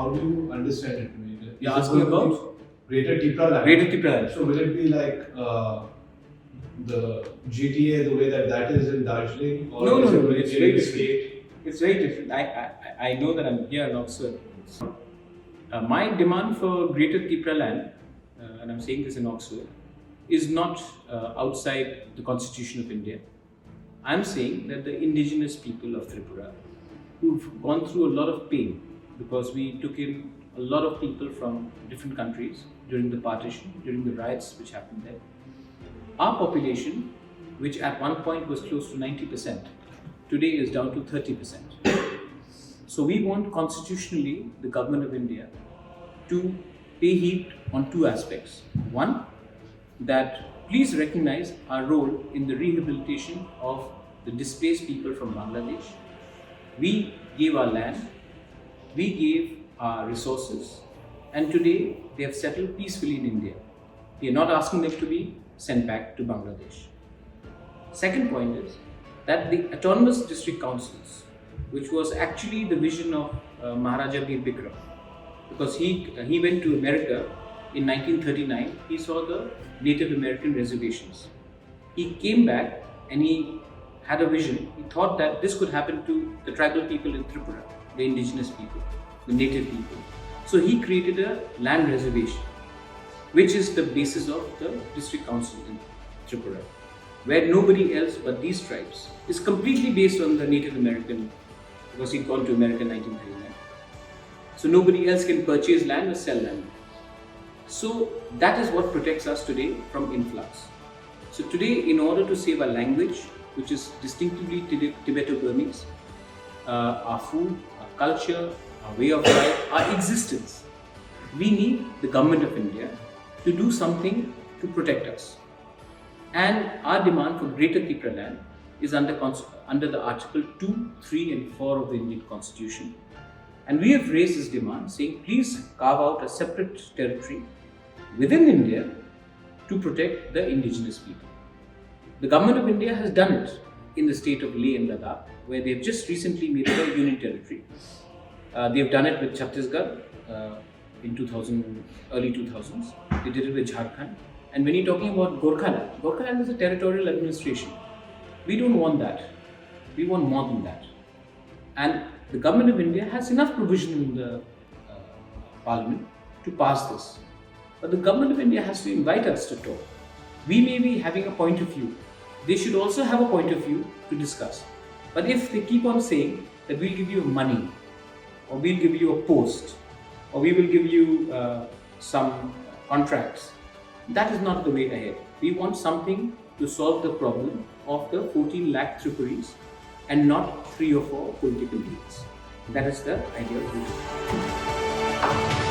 how do you understand it? I mean, You're asking about Greater Tipra land. Greater Tipra land. So will it be like the GTA, the way that is in Darjeeling? Or No, is no, it no. going It's to very be different. state? It's very different. I know that I'm here in Oxford. My demand for Greater Tipra land, and I'm saying this in Oxford, is not outside the Constitution of India. I'm saying that the indigenous people of Tripura, who've gone through a lot of pain because we took in a lot of people from different countries during the partition, during the riots which happened there. Our population, which at one point was close to 90%, today is down to 30%. So we want constitutionally the government of India to pay heed on two aspects. One, that please recognize our role in the rehabilitation of the displaced people from Bangladesh. We gave our land, we gave our resources, and today they have settled peacefully in India. We are not asking them to be sent back to Bangladesh. Second point is that the autonomous district councils, which was actually the vision of Maharaja Bubagra, because he went to America in 1939, he saw the Native American reservations. He came back and he had a vision. He thought that this could happen to the tribal people in Tripura, the indigenous people, the native people. So he created a land reservation, which is the basis of the district council in Tripura, where nobody else but these tribes is completely based on the Native American, because he'd gone to America in 1939. So nobody else can purchase land or sell land. So that is what protects us today from influx. So today, in order to save our language, which is distinctively Tibeto-Burmese, our food, our culture, our way of life, our existence, we need the government of India to do something to protect us. And our demand for Greater Tipra land is under the Article 2, 3 and 4 of the Indian Constitution. And we have raised this demand saying, please carve out a separate territory within India to protect the indigenous people. The government of India has done it in the state of Leh and Ladakh, where they have just recently made it a union territory. They have done it with Chhattisgarh in early 2000s. They did it with Jharkhand. And when you're talking about Gorkha land is a territorial administration. We don't want that. We want more than that. And the government of India has enough provision in the parliament to pass this. But the government of India has to invite us to talk. We may be having a point of view. They should also have a point of view to discuss. But if they keep on saying that we'll give you money, or we'll give you a post, or we will give you some contracts, that is not the way ahead. We want something to solve the problem of the 14 lakh Tripuris and not 3 or 4 political deals. That is the idea of it.